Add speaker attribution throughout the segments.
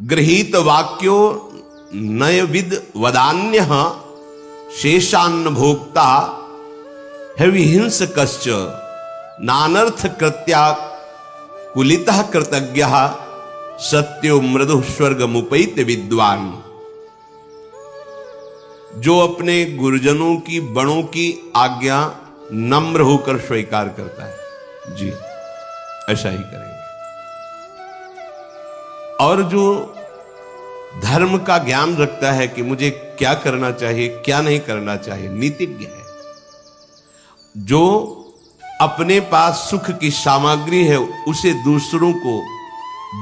Speaker 1: गृहीत वाक्यो नयविद वदान्य शेषान्न भोक्ता हविहिंस कश्च नानर्थ कृत्या कुलितः कृतज्ञः सत्यो मृदु स्वर्ग मुपैत विद्वान। जो अपने गुरुजनों की बड़ों की आज्ञा नम्र होकर स्वीकार करता है, जी ऐसा ही करेंगे। और जो धर्म का ज्ञान रखता है कि मुझे क्या करना चाहिए क्या नहीं करना चाहिए, नीतिज्ञ है, जो अपने पास सुख की सामग्री है उसे दूसरों को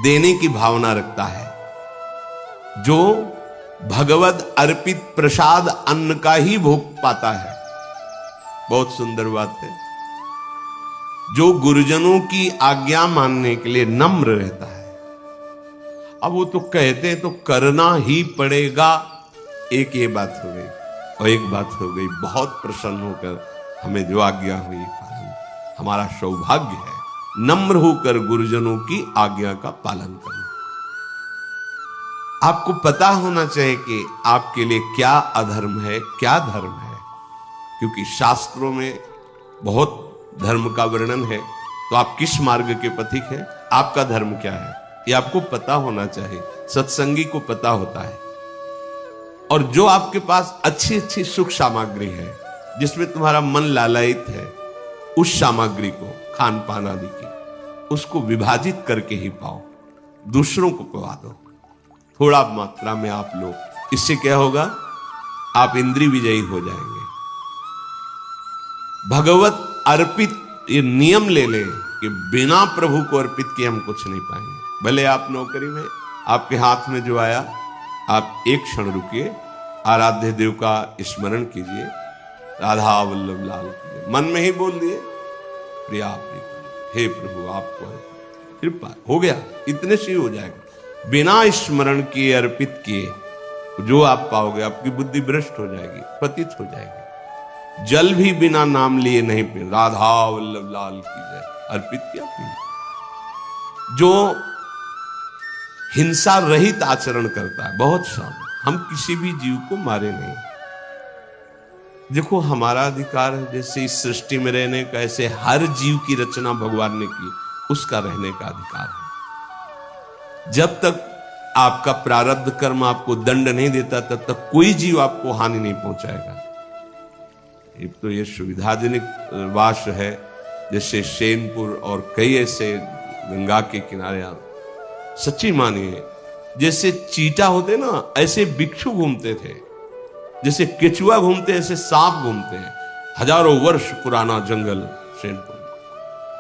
Speaker 1: देने की भावना रखता है, जो भगवत अर्पित प्रसाद अन्न का ही भोग पाता है, बहुत सुंदर बात है, जो गुरुजनों की आज्ञा मानने के लिए नम्र रहता है। अब वो तो कहते हैं तो करना ही पड़ेगा, एक ये बात हो गई, और एक बात हो गई बहुत प्रसन्न होकर हमें जो आज्ञा हुई पालन, हमारा सौभाग्य है नम्र होकर गुरुजनों की आज्ञा का पालन करना। आपको पता होना चाहिए कि आपके लिए क्या अधर्म है क्या धर्म है, क्योंकि शास्त्रों में बहुत धर्म का वर्णन है, तो आप किस मार्ग के पथिक हैं, आपका धर्म क्या है, ये आपको पता होना चाहिए। सत्संगी को पता होता है। और जो आपके पास अच्छी अच्छी सुख सामग्री है, जिसमें तुम्हारा मन लालयित है, उस सामग्री को खान पान आदि की उसको विभाजित करके ही पाओ, दूसरों को पवा दो थोड़ा मात्रा में आप लो। इससे क्या होगा, आप इंद्रिय विजयी हो जाएंगे। भगवत अर्पित ये नियम ले ले कि बिना प्रभु को अर्पित किए हम कुछ नहीं पाएंगे। भले आप नौकरी में, आपके हाथ में जो आया आप एक क्षण रुकिए, आराध्य देव का स्मरण कीजिए, राधा वल्लभ लाल कीजिए, मन में ही बोल दिए प्रिया प्रिय, हे प्रभु आपको कृपा, हो गया, इतने से ही हो जाएगा। बिना स्मरण किए अर्पित किए जो आप पाओगे, आपकी बुद्धि भ्रष्ट हो जाएगी, पतित हो जाएगी। जल भी बिना नाम लिए नहीं पी, राधा वल्लभ लाल की जय, अर्पित किया पी। जो हिंसा रहित आचरण करता है, बहुत शाम, हम किसी भी जीव को मारे नहीं। देखो हमारा अधिकार है, जैसे इस सृष्टि में रहने का, ऐसे हर जीव की रचना भगवान ने की, उसका रहने का अधिकार है। जब तक आपका प्रारब्ध कर्म आपको दंड नहीं देता, तब तक कोई जीव आपको हानि नहीं पहुंचाएगा। एक तो ये सुविधाजनक वास है, जैसे सेनपुर और कई ऐसे गंगा के किनारे, सच्ची मानिए जैसे चीटा होते ना, ऐसे बिच्छू घूमते थे, जैसे केचुआ घूमते ऐसे सांप घूमते हैं। हजारों वर्ष पुराना जंगल सेनपुर।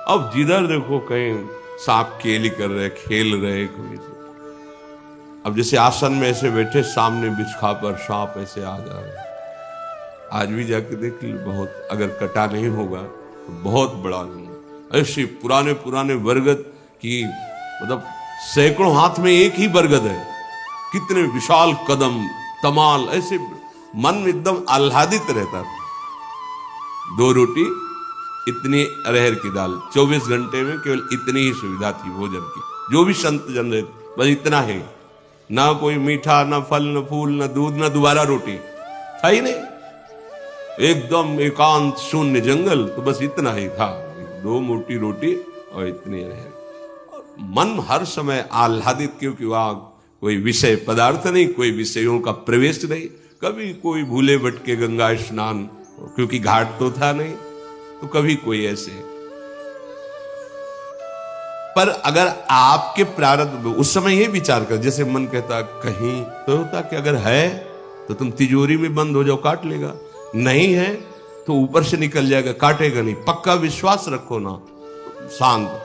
Speaker 1: अब जिधर देखो कहीं सांप केली कर रहे, खेल रहे कोई। अब जैसे आसन में ऐसे बैठे, सामने बिछा पर सांप ऐसे आ जा रहे। आज भी जाके देख ली, बहुत अगर कटा नहीं होगा तो बहुत बड़ा जंगल, ऐसे पुराने पुराने बरगद की, मतलब सैकड़ों हाथ में एक ही बरगद है, कितने विशाल कदम तमाल, ऐसे मन एकदम आह्लादित रहता था। 2 रोटी, इतनी अरहर की दाल, 24 घंटे में केवल इतनी ही सुविधा थी भोजन की। जो भी संत जन रहे बस इतना है, ना कोई मीठा, ना फल, ना फूल, ना दूध, ना दोबारा रोटी, था ही नहीं। एकदम एकांत शून्य जंगल, तो बस इतना ही था, 2 मोटी रोटी और इतनी अरहर। मन हर समय आह्लादित, क्योंकि वहां कोई विषय पदार्थ नहीं, कोई विषयों का प्रवेश नहीं। कभी कोई भूले भटके गंगा स्नान, क्योंकि घाट तो था नहीं, तो कभी कोई ऐसे। पर अगर आपके प्रारब्ध, उस समय ये विचार कर, जैसे मन कहता कहीं तो होता कि अगर है तो तुम तिजोरी में बंद हो जाओ, काट लेगा, नहीं है तो ऊपर से निकल जाएगा, काटेगा नहीं। पक्का विश्वास रखो ना, शांत,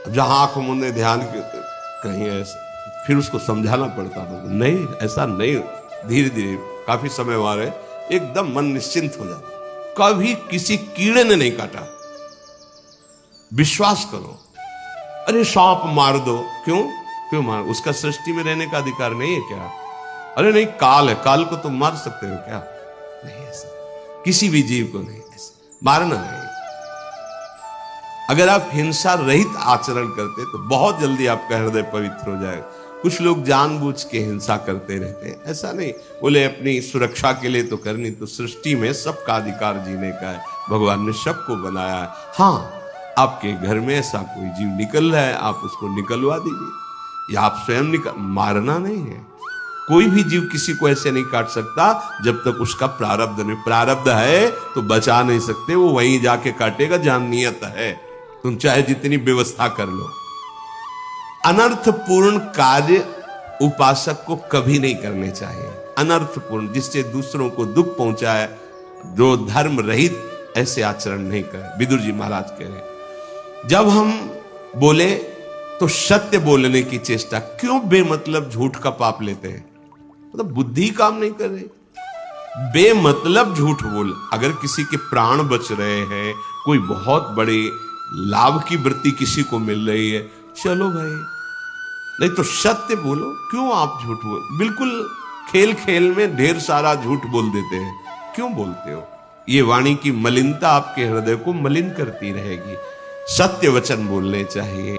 Speaker 1: जहां आंख मुंदे ध्यान कहीं ऐसे, फिर उसको समझाना पड़ता था, नहीं ऐसा नहीं, धीरे धीरे काफी समय वाले एकदम मन निश्चिंत हो जाता। कभी किसी कीड़े ने नहीं काटा, विश्वास करो। अरे सांप मार दो, क्यों मार, उसका सृष्टि में रहने का अधिकार नहीं है क्या? अरे नहीं, काल है, काल को तुम मार सकते हो क्या? नहीं, ऐसा किसी भी जीव को नहीं, ऐसा मारना नहीं। अगर आप हिंसा रहित आचरण करते तो बहुत जल्दी आपका हृदय पवित्र हो जाएगा। कुछ लोग जानबूझ के हिंसा करते रहते हैं, ऐसा नहीं। बोले अपनी सुरक्षा के लिए तो करनी, तो सृष्टि में सबका अधिकार जीने का है, भगवान ने सबको बनाया है। हाँ, आपके घर में ऐसा कोई जीव निकल रहा है, आप उसको निकलवा दीजिए, या आप स्वयं मारना नहीं है। कोई भी जीव किसी को ऐसे नहीं काट सकता जब तक उसका प्रारब्ध नहीं। प्रारब्ध है तो बचा नहीं सकते, वो वहीं जाके काटेगा जहां नियत है, तुम चाहे जितनी व्यवस्था कर लो। अनर्थपूर्ण कार्य उपासक को कभी नहीं करने चाहिए। अनर्थपूर्ण, जिससे दूसरों को दुख पहुंचाए, जो धर्म रहित ऐसे आचरण नहीं करे। विदुर जी महाराज कह रहे, जब हम बोले तो सत्य बोलने की चेष्टा, क्यों बेमतलब झूठ का पाप लेते हैं? मतलब बुद्धि काम नहीं कर रही, बेमतलब झूठ बोल। अगर किसी के प्राण बच रहे हैं, कोई बहुत बड़े लाभ की वृत्ति किसी को मिल रही है, चलो भाई, नहीं तो सत्य बोलो। क्यों आप झूठ बोल? बिल्कुल खेल खेल में ढेर सारा झूठ बोल देते हैं, क्यों बोलते हो? ये वाणी की मलिनता आपके हृदय को मलिन करती रहेगी। सत्य वचन बोलने चाहिए।